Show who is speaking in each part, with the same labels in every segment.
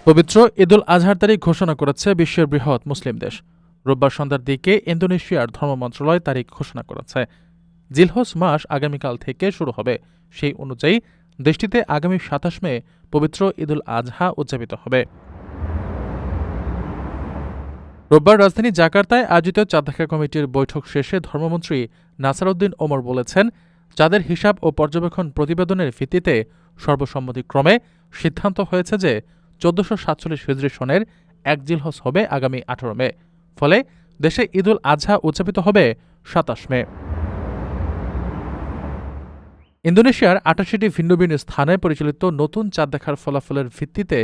Speaker 1: পবিত্র ঈদুল আজহার তারিখ ঘোষণা করেছে বিশ্বের বৃহৎ মুসলিম দেশ। রোববার সন্ধ্যার দিকে ইন্দোনেশিয়ার ধর্ম মন্ত্রণালয় তারিখ ঘোষণা করেছে। জিলহজ মাস আগামীকাল থেকে শুরু হবে। সেই অনুযায়ী দেশটিতে আগামী ২৭ মে পবিত্র ঈদুল আজহা উদযাপিত হবে। রোববার রাজধানী জাকার্তায় আয়োজিত চাঁদ দেখা কমিটির বৈঠক শেষে ধর্মমন্ত্রী নাসারউদ্দিন ওমর বলেছেন, চাঁদের হিসাব ও পর্যবেক্ষণ প্রতিবেদনের ভিত্তিতে সর্বসম্মতিক্রমে সিদ্ধান্ত হয়েছে যে ১৪৪৭ হিজরি সনের ১ জিলহজ হবে আগামী ১৮ মে। ফলে দেশে ঈদুল আজহা উদযাপিত হবে ২৭ মে। ইন্দোনেশিয়ার ৮৮টি ভিন্ন ভিন্ন স্থানে পরিচালিত নতুন চাঁদ দেখার ফলাফলের ভিত্তিতে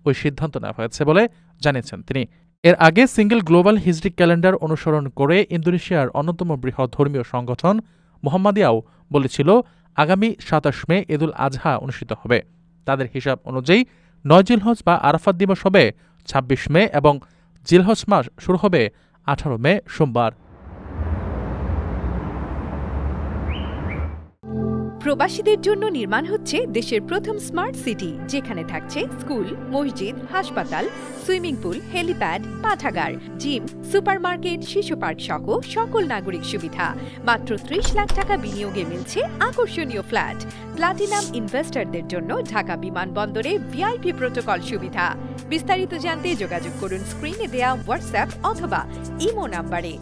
Speaker 1: ওই সিদ্ধান্ত নেওয়া হয়েছে বলে জানিয়েছেন তিনি। এর আগে সিঙ্গেল গ্লোবাল হিজরি ক্যালেন্ডার অনুসরণ করে ইন্দোনেশিয়ার অন্যতম বৃহৎ ধর্মীয় সংগঠন মোহাম্মদিয়াও বলেছিল আগামী ২৭ মে ঈদুল আজহা অনুষ্ঠিত হবে। তাদের হিসাব অনুযায়ী ৯ জিলহজ বা আরাফাত দিবস হবে ২৬ মে এবং জিলহজ মাস শুরু হবে ১৮ মে সোমবার।
Speaker 2: প্রবাসীদের জন্য নির্মাণ হচ্ছে দেশের প্রথম স্মার্ট সিটি, যেখানে থাকছে স্কুল, মসজিদ, হাসপাতাল, সুইমিং পুল, হেলিপ্যাড, পাঠাগার, জিম, সুপারমার্কেট, শিশু পার্ক সহ সকল নাগরিক সুবিধা। মাত্র ৩০ লাখ টাকা বিনিয়োগে মিলছে আকর্ষণীয় ফ্ল্যাট। প্লাটিনাম ইনভেস্টরদের জন্য ঢাকা বিমানবন্দরে ভিআইপি প্রোটোকল সুবিধা। বিস্তারিত জানতে যোগাযোগ করুন স্ক্রিনে দেয়া হোয়াটসঅ্যাপ অথবা ইমো নাম্বারে।